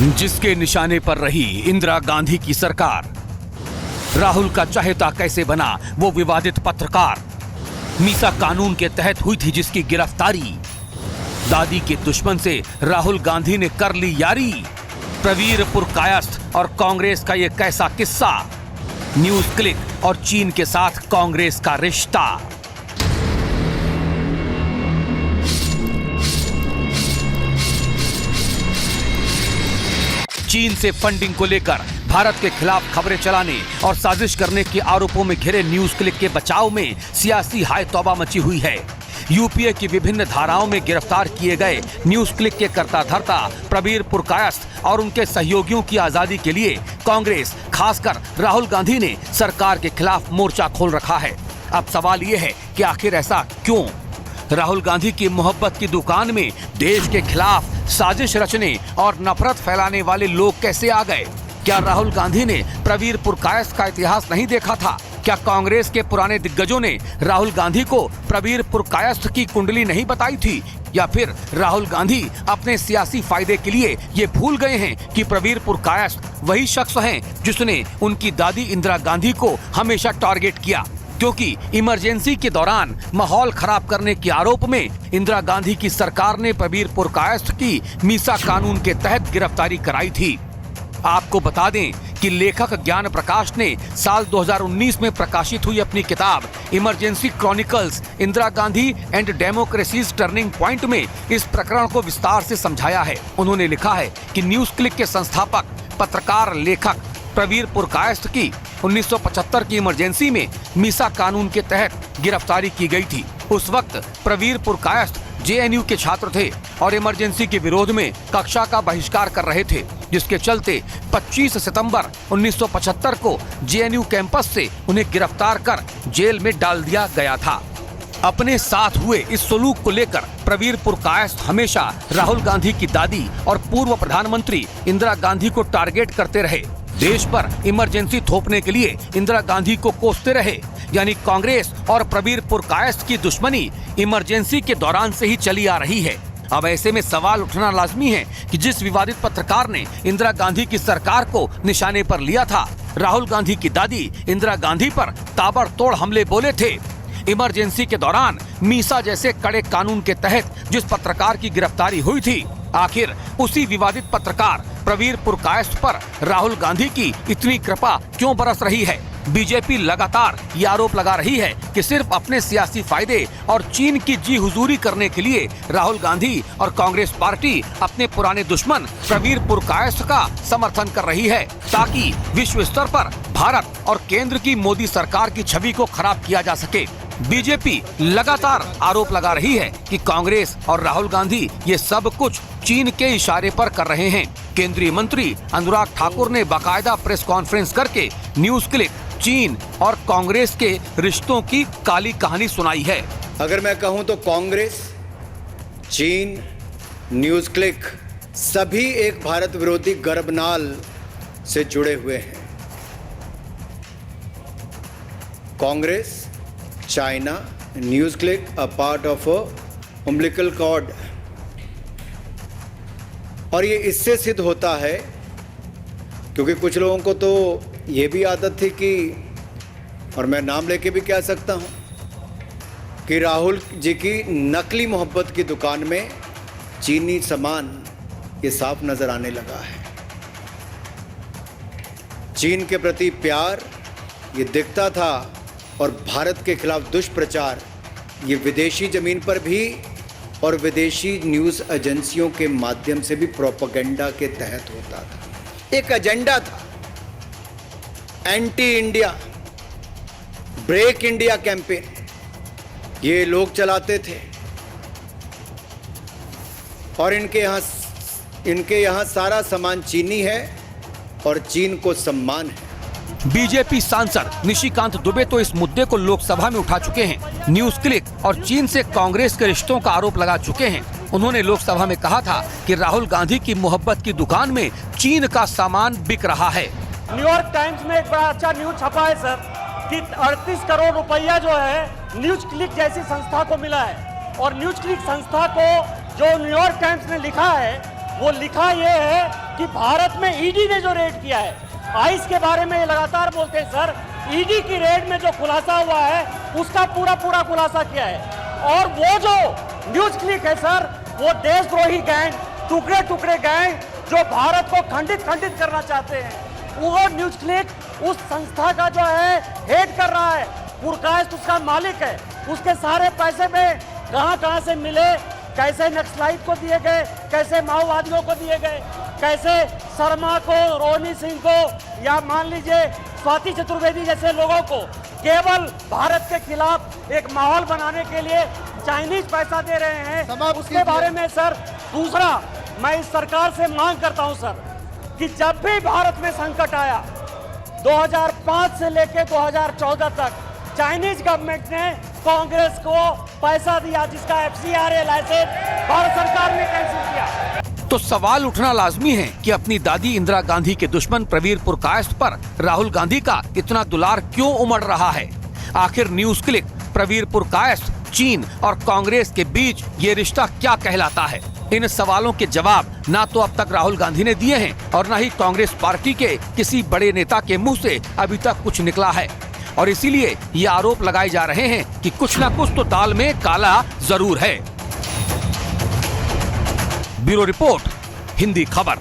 जिसके निशाने पर रही इंदिरा गांधी की सरकार। राहुल का चहेता कैसे बना वो विवादित पत्रकार। मीसा कानून के तहत हुई थी जिसकी गिरफ्तारी। दादी के दुश्मन से राहुल गांधी ने कर ली यारी। प्रवीरपुर कायस्थ और कांग्रेस का ये कैसा किस्सा। न्यूज क्लिक और चीन के साथ कांग्रेस का रिश्ता। चीन से फंडिंग को लेकर भारत के खिलाफ खबरें चलाने और साजिश करने के आरोपों में घिरे न्यूज क्लिक के बचाव में सियासी हाय तौबा मची हुई है। यूपीए की विभिन्न धाराओं में गिरफ्तार किए गए न्यूज क्लिक के कर्ता धर्ता प्रवीरपुर कायस्थ और उनके सहयोगियों की आजादी के लिए कांग्रेस, खासकर राहुल गांधी ने सरकार के खिलाफ मोर्चा खोल रखा है। अब सवाल ये है कि आखिर ऐसा क्यों? राहुल गांधी की मोहब्बत की दुकान में देश के खिलाफ साजिश रचने और नफरत फैलाने वाले लोग कैसे आ गए? क्या राहुल गांधी ने प्रवीरपुर कायस्थ का इतिहास नहीं देखा था? क्या कांग्रेस के पुराने दिग्गजों ने राहुल गांधी को प्रवीरपुर कायस्थ की कुंडली नहीं बताई थी? या फिर राहुल गांधी अपने सियासी फायदे के लिए ये भूल गए हैं कि प्रवीरपुर कायस्थ वही शख्स हैं जिसने उनकी दादी इंदिरा गांधी को हमेशा टारगेट किया, क्योंकि इमरजेंसी के दौरान माहौल खराब करने के आरोप में इंदिरा गांधी की सरकार ने प्रवीरपुर कायस्थ की मीसा कानून के तहत गिरफ्तारी कराई थी। आपको बता दें कि लेखक ज्ञान प्रकाश ने साल 2019 में प्रकाशित हुई अपनी किताब emergency chronicles Indira Gandhi and democracies turning point में इस प्रकरण को विस्तार से समझाया है। उन्होंने लिखा है कि न्यूज क्लिक के संस्थापक, पत्रकार, लेखक प्रवीरपुर कायस्थ की 1975 की इमरजेंसी में मीसा कानून के तहत गिरफ्तारी की गई थी। उस वक्त प्रवीरपुर कायस्थ जेएनयू के छात्र थे और इमरजेंसी के विरोध में कक्षा का बहिष्कार कर रहे थे, जिसके चलते 25 सितंबर 1975 को जेएनयू कैंपस से उन्हें गिरफ्तार कर जेल में डाल दिया गया था। अपने साथ हुए इस सलूक को लेकर प्रवीरपुर कायस्थ हमेशा राहुल गांधी की दादी और पूर्व प्रधानमंत्री इंदिरा गांधी को टारगेट करते रहे। देश पर इमरजेंसी थोपने के लिए इंदिरा गांधी को कोसते रहे। यानी कांग्रेस और प्रवीरपुर कायस्थ की दुश्मनी इमरजेंसी के दौरान से ही चली आ रही है। अब ऐसे में सवाल उठना लाजमी है कि जिस विवादित पत्रकार ने इंदिरा गांधी की सरकार को निशाने पर लिया था, राहुल गांधी की दादी इंदिरा गांधी पर ताबड़तोड़ हमले बोले थे। इमरजेंसी के दौरान मीसा जैसे कड़े कानून के तहत जिस पत्रकार की गिरफ्तारी हुई थी, आखिर उसी विवादित पत्रकार प्रवीरपुर कायस्थ पर राहुल गांधी की इतनी कृपा क्यों बरस रही है? बीजेपी लगातार ये आरोप लगा रही है कि सिर्फ अपने सियासी फायदे और चीन की जी हुजूरी करने के लिए राहुल गांधी और कांग्रेस पार्टी अपने पुराने दुश्मन प्रवीरपुर कायस्थ का समर्थन कर रही है, ताकि विश्व स्तर पर भारत और केंद्र की मोदी सरकार की छवि को खराब किया जा सके। बीजेपी लगातार आरोप लगा रही है कि कांग्रेस और राहुल गांधी ये सब कुछ चीन के इशारे पर कर रहे हैं। केंद्रीय मंत्री अनुराग ठाकुर ने बाकायदा प्रेस कॉन्फ्रेंस करके न्यूज क्लिक, चीन और कांग्रेस के रिश्तों की काली कहानी सुनाई है। अगर मैं कहूं तो कांग्रेस, चीन, न्यूज क्लिक सभी एक भारत विरोधी गर्भनाल से जुड़े हुए हैं। Congress, China, NewsClick a part of umbilical cord. और ये इससे सिद्ध होता है क्योंकि कुछ लोगों को तो ये भी आदत थी कि, और मैं नाम लेके भी कह सकता हूं कि राहुल जी की नकली मोहब्बत की दुकान में चीनी सामान ये साफ नजर आने लगा है। चीन के प्रति प्यार ये दिखता था और भारत के खिलाफ दुष्प्रचार ये विदेशी जमीन पर भी और विदेशी न्यूज़ एजेंसियों के माध्यम से भी प्रोपेगेंडा के तहत होता था। एक एजेंडा था, anti India, break India campaign ये लोग चलाते थे। और इनके यहाँ सारा सामान चीनी है और चीन को सम्मान है। बीजेपी सांसद निशिकांत दुबे तो इस मुद्दे को लोकसभा में उठा चुके हैं। न्यूज क्लिक और चीन से कांग्रेस के रिश्तों का आरोप लगा चुके हैं। उन्होंने लोकसभा में कहा था कि राहुल गांधी की मोहब्बत की दुकान में चीन का सामान बिक रहा है। न्यूयॉर्क टाइम्स में एक बड़ा अच्छा न्यूज छपा है सर कि 38 करोड़ रुपया जो है न्यूज क्लिक जैसी संस्था को मिला है। और न्यूज क्लिक संस्था को जो न्यूयॉर्क टाइम्स ने लिखा है वो लिखा ये है कि भारत में ईडी ने जो रेड किया है, आइस के बारे में ये लगातार बोलते हैं सर, ईडी की रेड में जो खुलासा हुआ है उसका पूरा खुलासा किया है। और वो जो न्यूज क्लिक है सर, वो देशद्रोही गैंग, टुकड़े गैंग जो भारत को खंडित करना चाहते हैं, वो न्यूज क्लिक उस संस्था का जो है हेड कर रहा है। पुरकायस्थ उसका मालिक है। उसके सारे पैसे में कहां से मिले, कैसे नक्सलाइट को दिए गए, कैसे माओवादियों को दिए गए, कैसे शर्मा को, रोहिणी सिंह को, या मान लीजिए स्वाति चतुर्वेदी जैसे लोगों को केवल भारत के खिलाफ एक माहौल बनाने के लिए चाइनीज पैसा दे रहे हैं, उसके बारे में सर। दूसरा, मैं इस सरकार से मांग करता हूं सर कि जब भी भारत में संकट आया 2005 से लेकर 2014 तक चाइनीज गवर्नमेंट ने कांग्रेस को पैसा दिया, जिसका FCRA लाइसेंस भारत सरकार ने कैंसिल किया। तो सवाल उठना लाजमी है कि अपनी दादी इंदिरा गांधी के दुश्मन प्रवीर पुरकायस्थ पर राहुल गांधी का इतना दुलार क्यों उमड़ रहा है। आखिर न्यूज क्लिक, प्रवीर पुरकायस्थ, चीन और कांग्रेस के बीच ये रिश्ता क्या कहलाता है? इन सवालों के जवाब ना तो अब तक राहुल गांधी ने दिए हैं और न ही कांग्रेस पार्टी के किसी बड़े नेता के मुंह से अभी तक कुछ निकला है। और इसीलिए ये आरोप लगाए जा रहे हैं कि कुछ न कुछ तो दाल में काला जरूर है। ब्यूरो रिपोर्ट, हिंदी खबर।